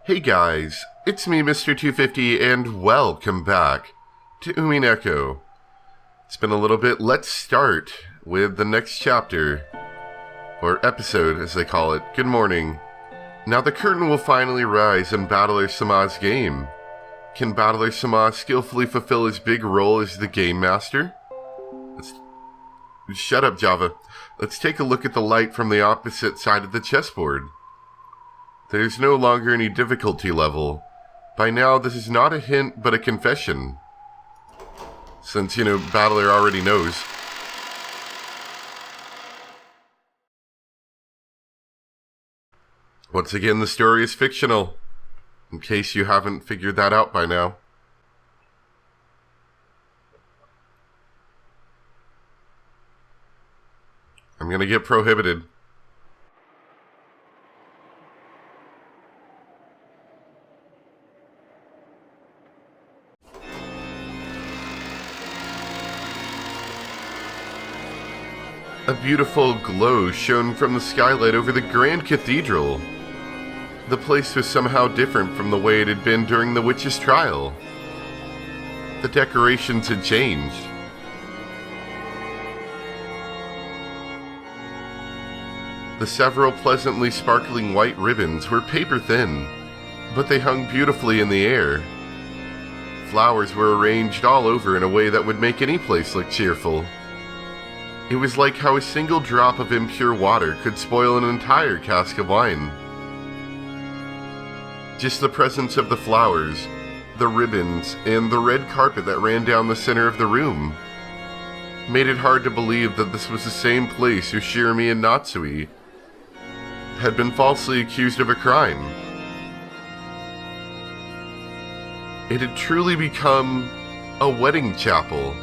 Hey guys, it's me Mr. 250 and welcome back to Umineko. It's been a little bit. Let's start with the next chapter, or episode as they call it. Good morning. Now the curtain will finally rise on Battler Sama's game. Can Battler Sama skillfully fulfill his big role as the game master? Shut up, Java. Let's take a look at the light from the opposite side of the chessboard. There's no longer any difficulty level. By now, this is not a hint, but a confession. Since, Battler already knows. Once again, the story is fictional, in case you haven't figured that out by now. I'm gonna get prohibited. A beautiful glow shone from the skylight over the Grand Cathedral. The place was somehow different from the way it had been during the witch's trial. The decorations had changed. The several pleasantly sparkling white ribbons were paper thin, but they hung beautifully in the air. Flowers were arranged all over in a way that would make any place look cheerful. It was like how a single drop of impure water could spoil an entire cask of wine. Just the presence of the flowers, the ribbons, and the red carpet that ran down the center of the room made it hard to believe that this was the same place Ushirami and Natsui had been falsely accused of a crime. It had truly become a wedding chapel.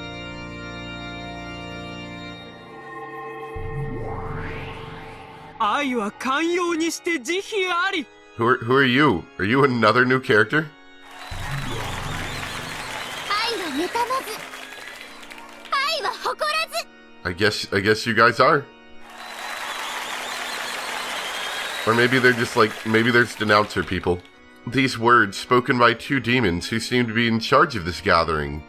Who are you? Are you another new character? I guess you guys are. Or maybe they're just maybe there's denouncer people. These words, spoken by two demons who seemed to be in charge of this gathering,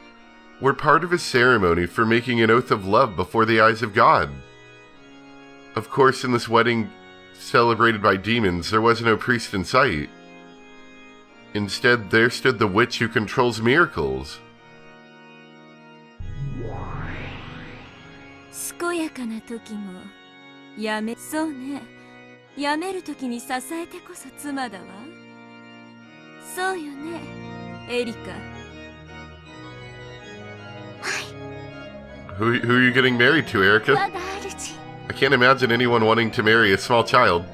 were part of a ceremony for making an oath of love before the eyes of God. Of course, in this wedding celebrated by demons, there was no priest in sight. Instead, there stood the witch who controls miracles. Who are you getting married to, Erica? I can't imagine anyone wanting to marry a small child.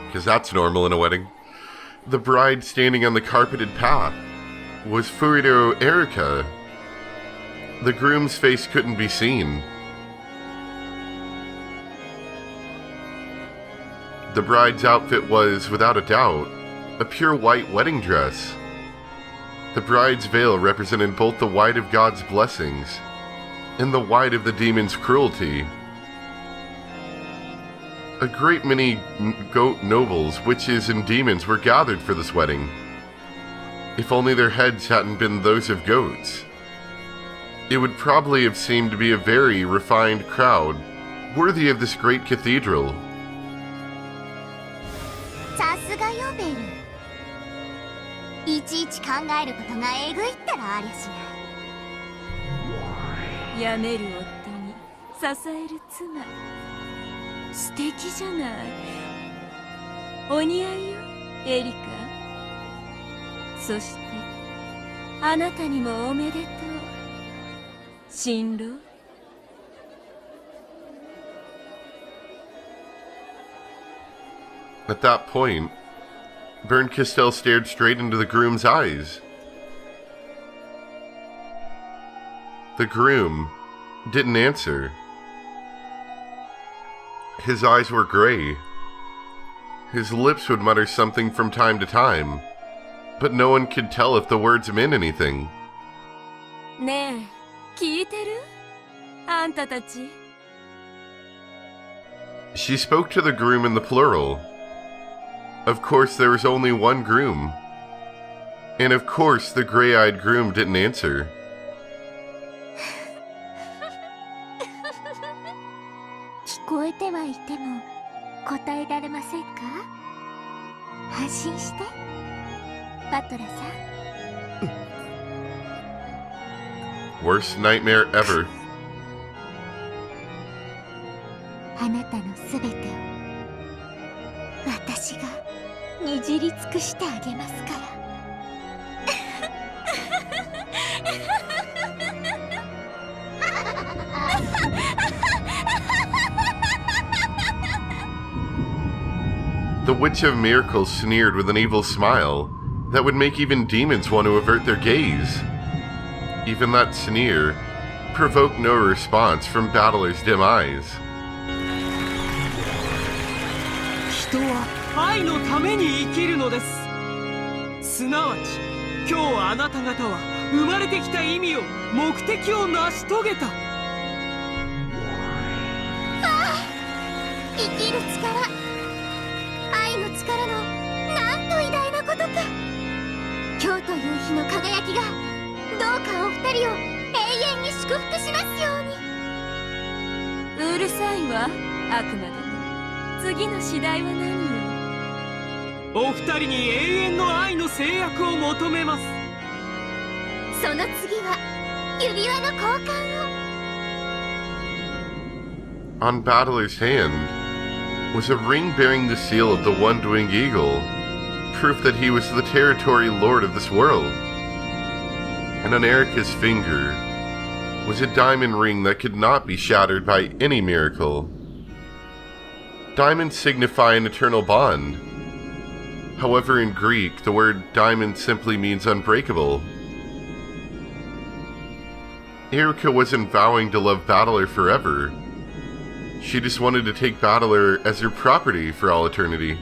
Because that's normal in a wedding. The bride standing on the carpeted path was Furito Erica. The groom's face couldn't be seen. The bride's outfit was, without a doubt, a pure white wedding dress. The bride's veil represented both the white of God's blessings and the white of the demon's cruelty. A great many goat nobles, witches, and demons were gathered for this wedding. If only their heads hadn't been those of goats, it would probably have seemed to be a very refined crowd, worthy of this great cathedral. At that point, Bern Castell stared straight into the groom's eyes. The groom didn't answer. His eyes were gray, His lips would mutter something from time to time, but no one could tell if the words meant anything. ねえ、聞いてる？あんたたち。She spoke to the groom in the plural. Of course, there was only one groom. And of course, the gray-eyed groom didn't answer. 聞こえてはいても答えられませんか？安心して、バトラさん。Worst nightmare ever. あなたのすべてを私がにじり尽くしてあげますから。The Witch of Miracles sneered with an evil smile that would make even demons want to avert their gaze. Even that sneer provoked no response from Battler's dim eyes. 人は愛のために生きるのです。すなわち、今日あなた方は生まれてきた意味を、目的を成し遂げた。生きる力、愛の力のなんと偉大なことか。今日という日の輝きがどうかお二人を永遠に祝福しますように。うるさいわ、あくまでも。次の次第は何よ。お二人に永遠の愛の制約を求めます。その次は指輪の交換を。On Battler's hand was a ring bearing the seal of the one-winged eagle, proof that he was the territory lord of this world. And on Erica's finger was a diamond ring that could not be shattered by any miracle. Diamonds signify an eternal bond. However, in Greek, the word diamond simply means unbreakable. Erica wasn't vowing to love Battler forever. She just wanted to take Battler as her property for all eternity.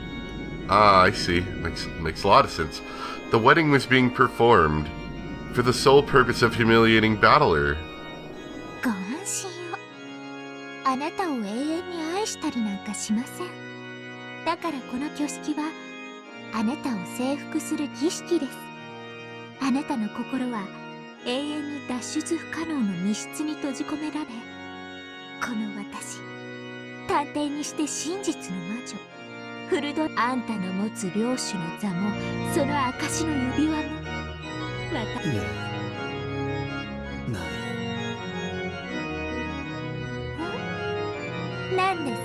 Ah, I see. Makes a lot of sense. The wedding was being performed for the sole purpose of humiliating Battler. ご安心を。あなたを永遠に愛したりなんかしません。だからこの挙式はあなたを征服する儀式です。あなたの心は永遠に脱出不可能の密室に閉じ込められ、この私、探偵にして真実の魔女フルド、あんたの持つ領主の座もその証の指輪も私。何です？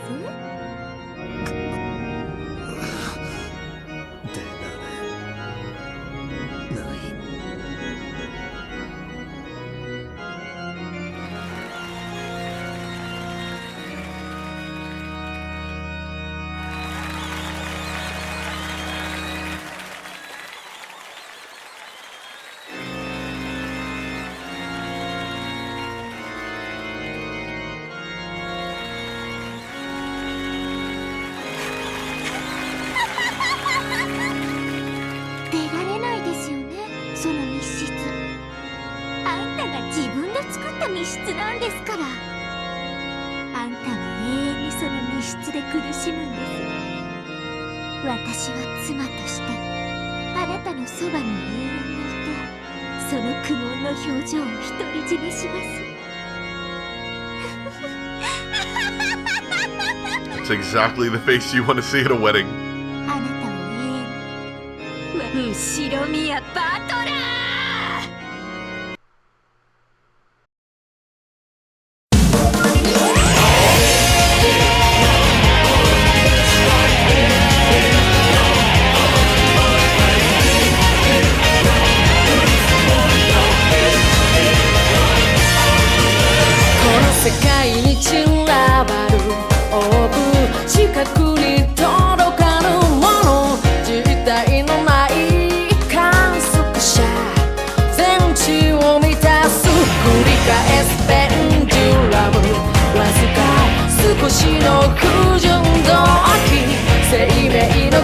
密室なんですから。あんたは永遠にその密室で苦しむんです。私は妻としてあなたのそばに永遠にいて、その苦悶の表情を独り占めします。It's exactly the face you want to see at a wedding. あなたを永遠に。後ろ宮バトラー。世界に散らばるオーブ視覚に届かぬもの、実体のない観測者、全地を満たす繰り返すペンデュラム、わずか少しの不純動機、生命の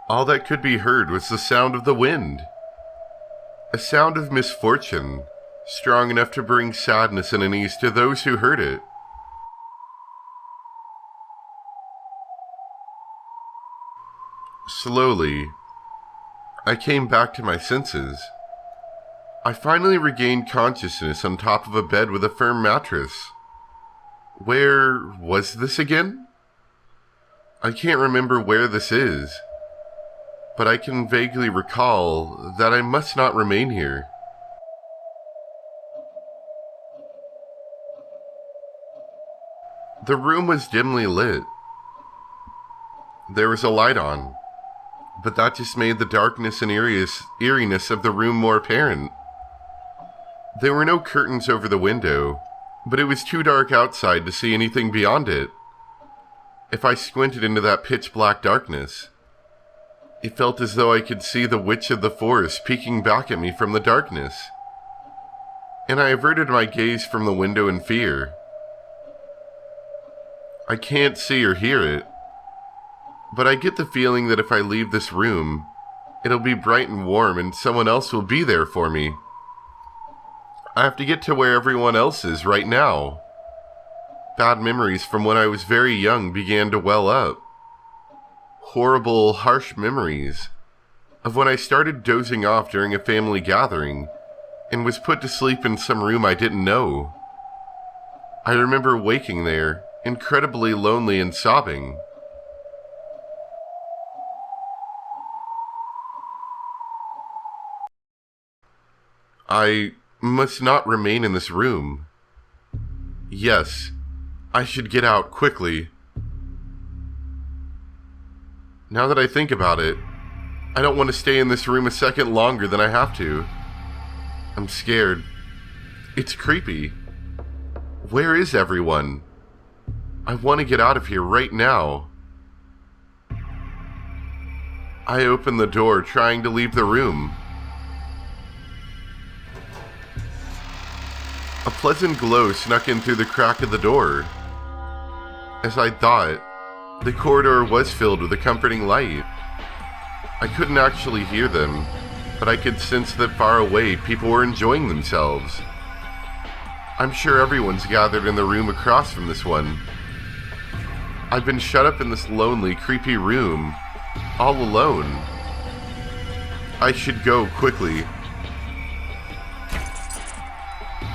All that could be heard was the sound of the wind. A sound of misfortune, strong enough to bring sadness and unease to those who heard it. Slowly, I came back to my senses. I finally regained consciousness on top of a bed with a firm mattress. Where was this again? I can't remember where this is, but I can vaguely recall that I must not remain here. The room was dimly lit. There was a light on, but that just made the darkness and eeriness of the room more apparent. There were no curtains over the window, but it was too dark outside to see anything beyond it. If I squinted into that pitch-black darkness, it felt as though I could see the witch of the forest peeking back at me from the darkness. And I averted my gaze from the window in fear. I can't see or hear it, but I get the feeling that if I leave this room, it'll be bright and warm and someone else will be there for me. I have to get to where everyone else is right now. Bad memories from when I was very young began to well up. Horrible, harsh memories of when I started dozing off during a family gathering and was put to sleep in some room I didn't know. I remember waking there, incredibly lonely and sobbing. I must not remain in this room. Yes, I should get out quickly. Now that I think about it, I don't want to stay in this room a second longer than I have to. I'm scared. It's creepy. Where is everyone? I want to get out of here right now. I open the door, trying to leave the room. A pleasant glow snuck in through the crack of the door. As I thought, the corridor was filled with a comforting light. I couldn't actually hear them, but I could sense that far away people were enjoying themselves. I'm sure everyone's gathered in the room across from this one. I've been shut up in this lonely, creepy room, all alone. I should go quickly.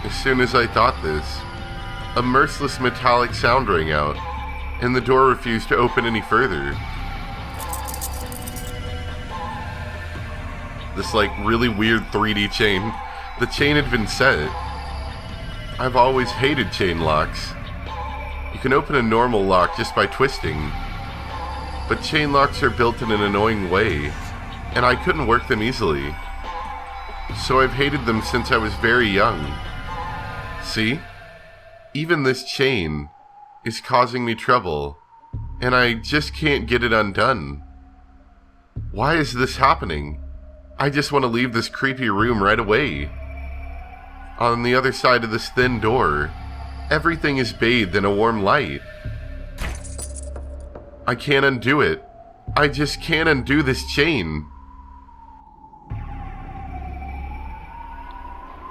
As soon as I thought this, a merciless metallic sound rang out, and the door refused to open any further. This really weird 3D chain. The chain had been set. I've always hated chain locks. You can open a normal lock just by twisting, but chain locks are built in an annoying way, and I couldn't work them easily. So I've hated them since I was very young. See? Even this chain is causing me trouble, and I just can't get it undone. Why is this happening? I just want to leave this creepy room right away. On the other side of this thin door, everything is bathed in a warm light. I can't undo it. I just can't undo this chain.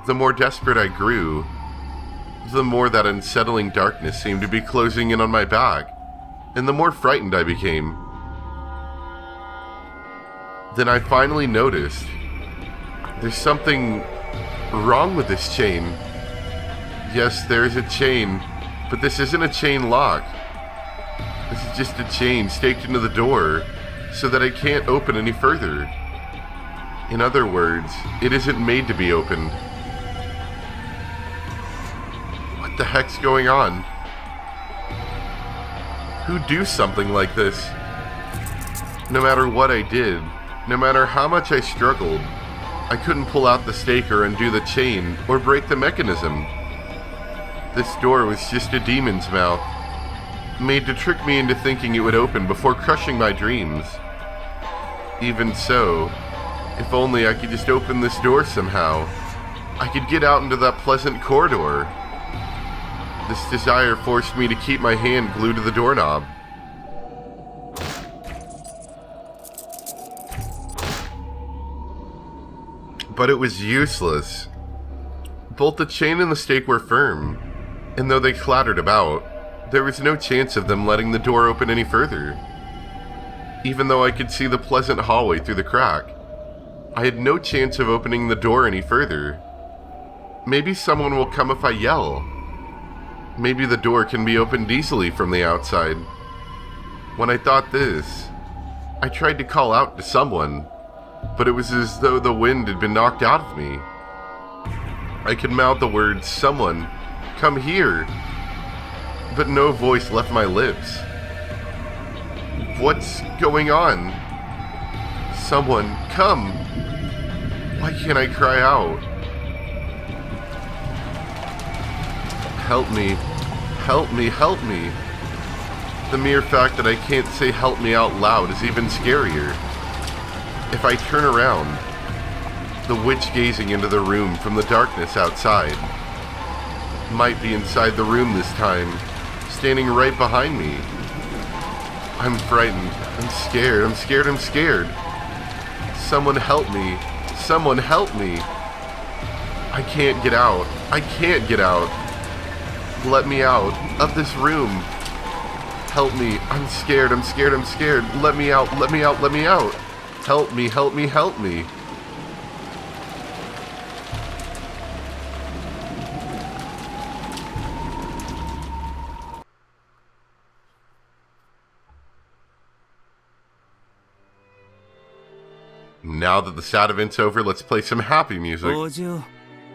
The more desperate I grew, the more that unsettling darkness seemed to be closing in on my back, and the more frightened I became. Then I finally noticed there's something wrong with this chain. Yes, there is a chain, but this isn't a chain lock. This is just a chain staked into the door so that I can't open any further. In other words, it isn't made to be opened. What the heck's going on? Who'd do something like this? No matter what I did, no matter how much I struggled, I couldn't pull out the stake or undo the chain or break the mechanism. This door was just a demon's mouth, made to trick me into thinking it would open before crushing my dreams. Even so, if only I could just open this door somehow, I could get out into that pleasant corridor. This desire forced me to keep my hand glued to the doorknob. But it was useless. Both the chain and the stake were firm, and though they clattered about, there was no chance of them letting the door open any further. Even though I could see the pleasant hallway through the crack, I had no chance of opening the door any further. Maybe someone will come if I yell. Maybe the door can be opened easily from the outside. When I thought this, I tried to call out to someone, but it was as though the wind had been knocked out of me. I could mouth the words, "Someone, come here," but no voice left my lips. What's going on? Someone, come! Why can't I cry out? Help me, help me, help me. The mere fact that I can't say help me out loud is even scarier. If I turn around, the witch gazing into the room from the darkness outside might be inside the room this time, standing right behind me. I'm frightened. I'm scared. I'm scared. I'm scared. Someone help me. Someone help me. I can't get out. I can't get out. Let me out of this room. Help me. I'm scared. I'm scared. I'm scared. Let me out. Let me out. Let me out. Help me. Help me. Help me. Now that the sad event's over, let's play some happy music. お嬢、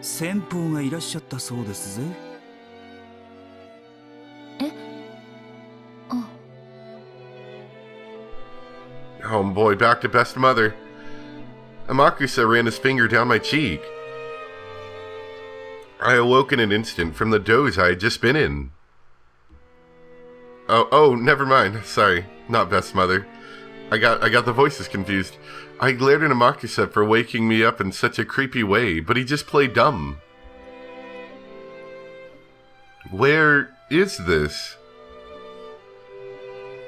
先方がいらっしゃったそうですぜ。Oh boy, back to best mother. Amakusa ran his finger down my cheek. I awoke in an instant from the doze I had just been in. Oh, never mind. Sorry, not best mother. I got the voices confused. I glared at Amakusa for waking me up in such a creepy way, but he just played dumb. Where is this?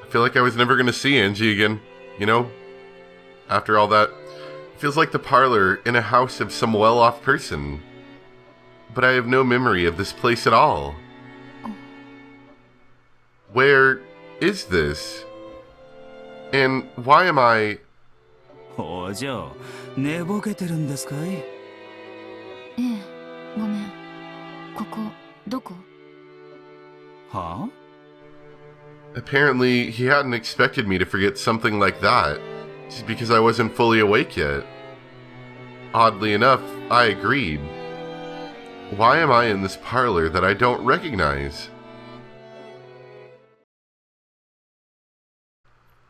I feel like I was never going to see Angie again, you know? After all that, it feels like the parlor in a house of some well-off person. But I have no memory of this place at all. Where is this? And why am I... お嬢、寝ぼけてるんですかい？ええ、ごめん。ここ、どこ？はあ？ Apparently, he hadn't expected me to forget something like that, just because I wasn't fully awake yet. Oddly enough, I agreed. Why am I in this parlor that I don't recognize?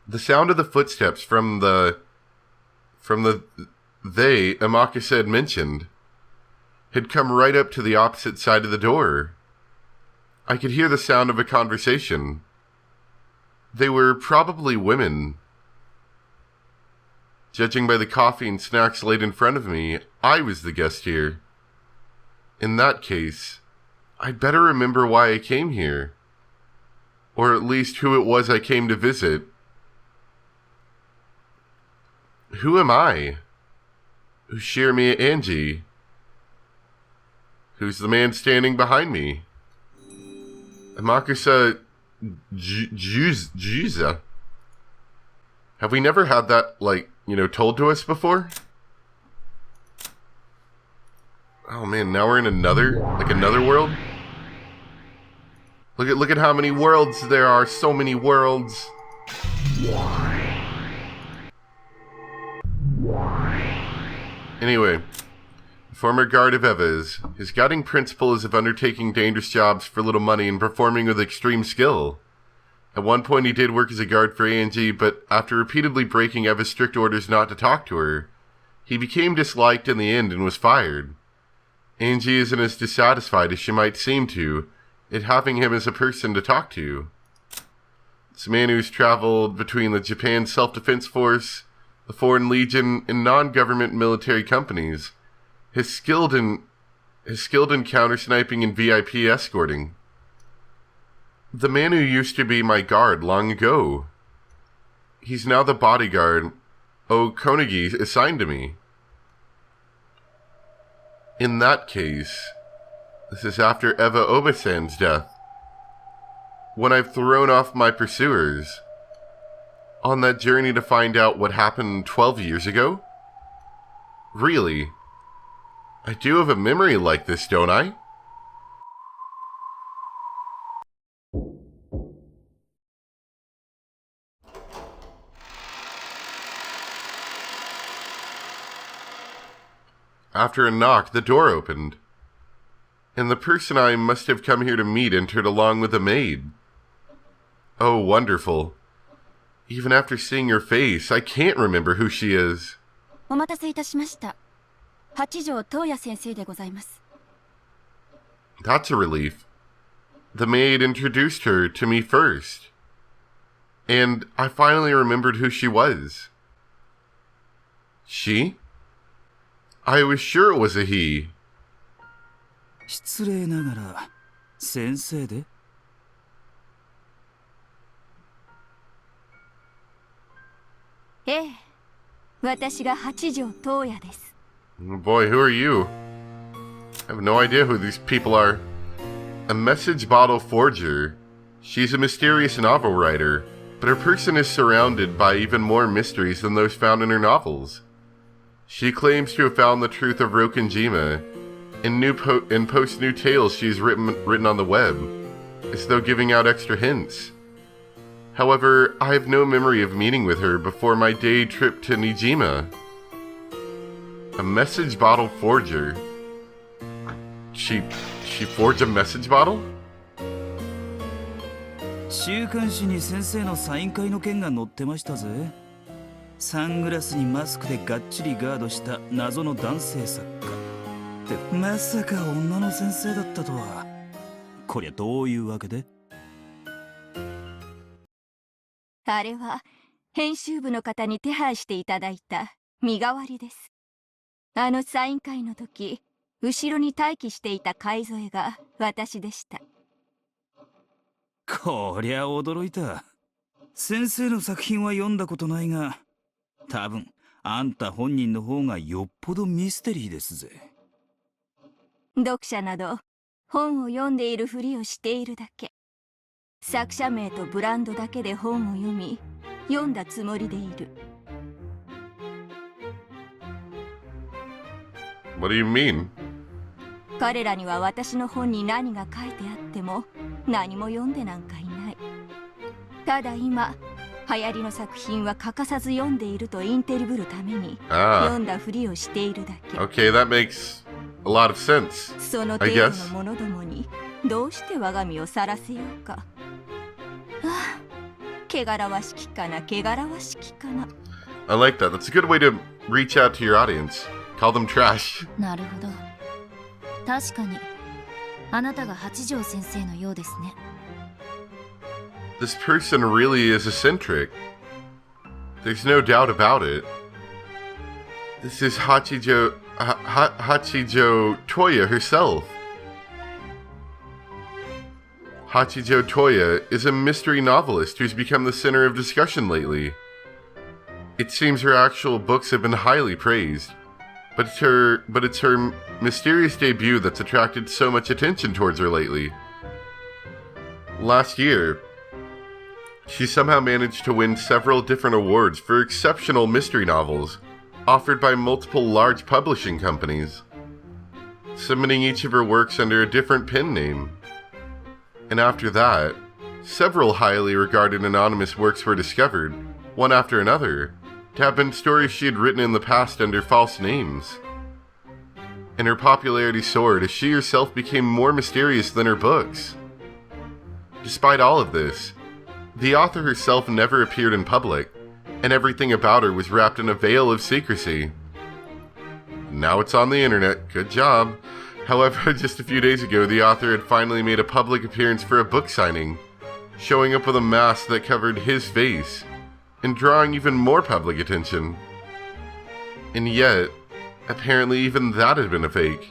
The sound of the footsteps from the they Amakusa had mentioned had come right up to the opposite side of the door. I could hear the sound of a conversation. They were probably women. Judging by the coffee and snacks laid in front of me, I was the guest here. In that case, I'd better remember why I came here. Or at least who it was I came to visit. Who am I? Ushirimi Angie? Who's the man standing behind me? Amakusa Juza. Have we never had that, told to us before? Oh man, now we're in another world? Look at how many worlds there are, so many worlds. Anyway, former guard of Eva's, his guiding principle is of undertaking dangerous jobs for little money and performing with extreme skill. At one point he did work as a guard for Angie, but after repeatedly breaking Eva's strict orders not to talk to her, he became disliked in the end and was fired. Angie isn't as dissatisfied as she might seem to at having him as a person to talk to. This man who's traveled between the Japan Self-Defense Force, the Foreign Legion, and non-government military companies, is skilled in counter-sniping and VIP escorting. The man who used to be my guard long ago. He's now the bodyguard Okonagi assigned to me. In that case, this is after Eva Obasan's death, when I've thrown off my pursuers on that journey to find out what happened 12 years ago? Really? I do have a memory like this, don't I? After a knock, the door opened, and the person I must have come here to meet entered along with a maid. Oh, wonderful. Even after seeing her face, I can't remember who she is. お待たせいたしました。八条東也先生でございます。 That's a relief. The maid introduced her to me first, and I finally remembered who she was. She? I was sure it was a he. 失礼ながら先生で。ええ、私が八条東也です。 Boy, who are you? I have no idea who these people are. A message bottle forger. She's a mysterious novel writer, but her person is surrounded by even more mysteries than those found in her novels. She claims to have found the truth of Rokenjima and posts new tales she's written on the web, as though giving out extra hints. However, I have no memory of meeting with her before my day trip to Nijima. A message bottle forger. She forged a message bottle? 週刊誌に先生のサイン会の件が載ってましたぜ。サングラスにマスクでがっちりガードした謎の男性作家ってまさか女の先生だったとは。こりゃどういうわけで？あれは編集部の方に手配していただいた身代わりです。あのサイン会の時、後ろに待機していた海添が私でした。こりゃ驚いた。先生の作品は読んだことないが、多分あんた本人の方がよっぽどミステリーですぜ。読者など本を読んでいるふりをしているだけ。作者名とブランドだけで本を読み、読んだつもりでいる。What do you mean? 彼らには私の本に何が書いてあっても何も読んでなんかいない。ただ今、流行りの作品は欠かさず読んでいるとインテリぶるために読んだふりをしているだけ。Okay, that makes a lot of sense. その程度の者どもにどうして我が身をさらせようか。ああ、汚らわしきかな、汚らわしきかな。I like that. That's a good way to reach out to your audience. Call them trash. なるほど。確かにあなたが八条先生のようですね。This person really is eccentric. There's no doubt about it. This is Hachijo Toya herself. Hachijo Toya is a mystery novelist who's become the center of discussion lately. It seems her actual books have been highly praised, but it's her mysterious debut that's attracted so much attention towards her lately. Last year, she somehow managed to win several different awards for exceptional mystery novels offered by multiple large publishing companies, submitting each of her works under a different pen name. And after that, several highly regarded anonymous works were discovered, one after another, to have been stories she had written in the past under false names. And her popularity soared as she herself became more mysterious than her books. Despite all of this, the author herself never appeared in public, and everything about her was wrapped in a veil of secrecy. Now it's on the internet, good job. However, just a few days ago, the author had finally made a public appearance for a book signing, showing up with a mask that covered his face, and drawing even more public attention. And yet, apparently even that had been a fake.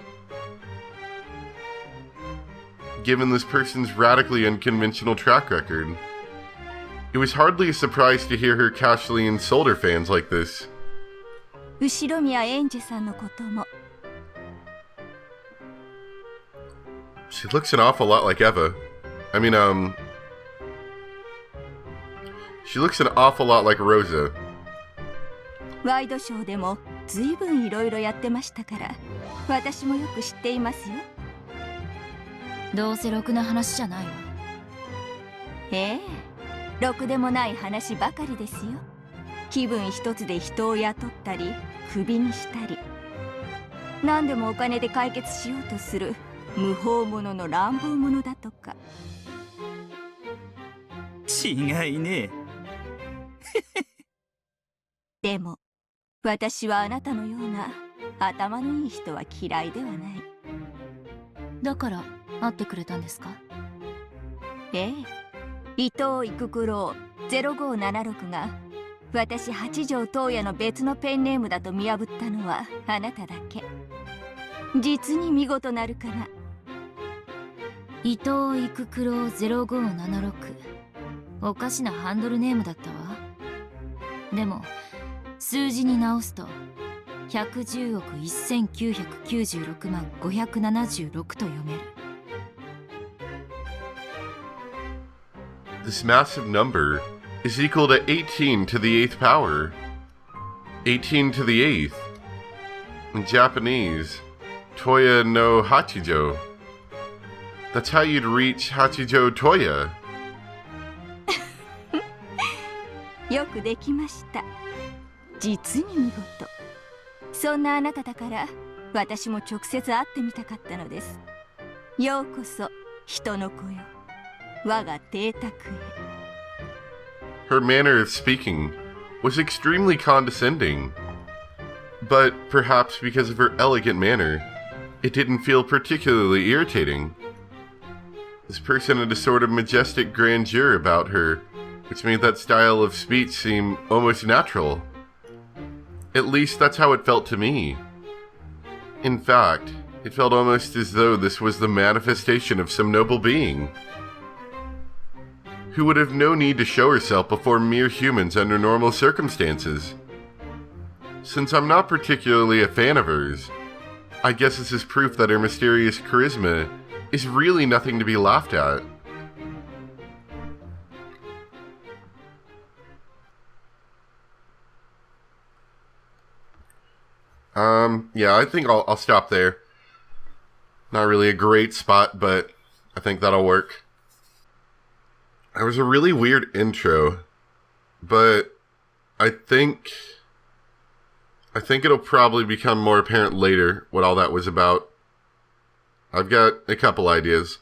Given this person's radically unconventional track record, it was hardly a surprise to hear her casually insult her fans like this. 後宮エンジェさんのことも She looks an awful lot like Eva. I mean, she looks an awful lot like Rosa. ワイドショーでも随分いろいろやってましたから、私もよく知っていますよ。どうせろくな話じゃないわ。ええ、ろくでもない話ばかりですよ。気分一つで人を雇ったり、クビにしたり。何でもお金で解決しようとする無法者の乱暴者だとか。違いねえ。でも、私はあなたのような頭のいい人は嫌いではない。だから会ってくれたんですか？ええ、伊藤育九郎0576が私八条東也の別のペンネームだと見破ったのはあなただけ。実に見事なるから。伊藤育九郎0576、おかしなハンドルネームだったわ。でも数字に直すと110億1996万576と読める。This massive number is equal to 18 to the 8th power. 18 to the 8th. In Japanese, Toya no Hachijo. That's how you'd reach Hachijo Toya. よくできました。実に見事。そんなあなただから私も直接会ってみたかったのです。ようこそ人の子よ、我が邸宅へ。Her manner of speaking was extremely condescending, but perhaps because of her elegant manner, it didn't feel particularly irritating. This person had a sort of majestic grandeur about her, which made that style of speech seem almost natural. At least that's how it felt to me. In fact, it felt almost as though this was the manifestation of some noble being, who would have no need to show herself before mere humans under normal circumstances. Since I'm not particularly a fan of hers, I guess this is proof that her mysterious charisma is really nothing to be laughed at. Yeah, I think I'll stop there. Not really a great spot, but I think that'll work. It was a really weird intro, but I think it'll probably become more apparent later what all that was about. I've got a couple ideas.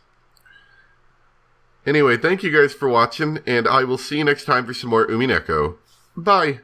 Anyway, thank you guys for watching, and I will see you next time for some more Umineko. Bye!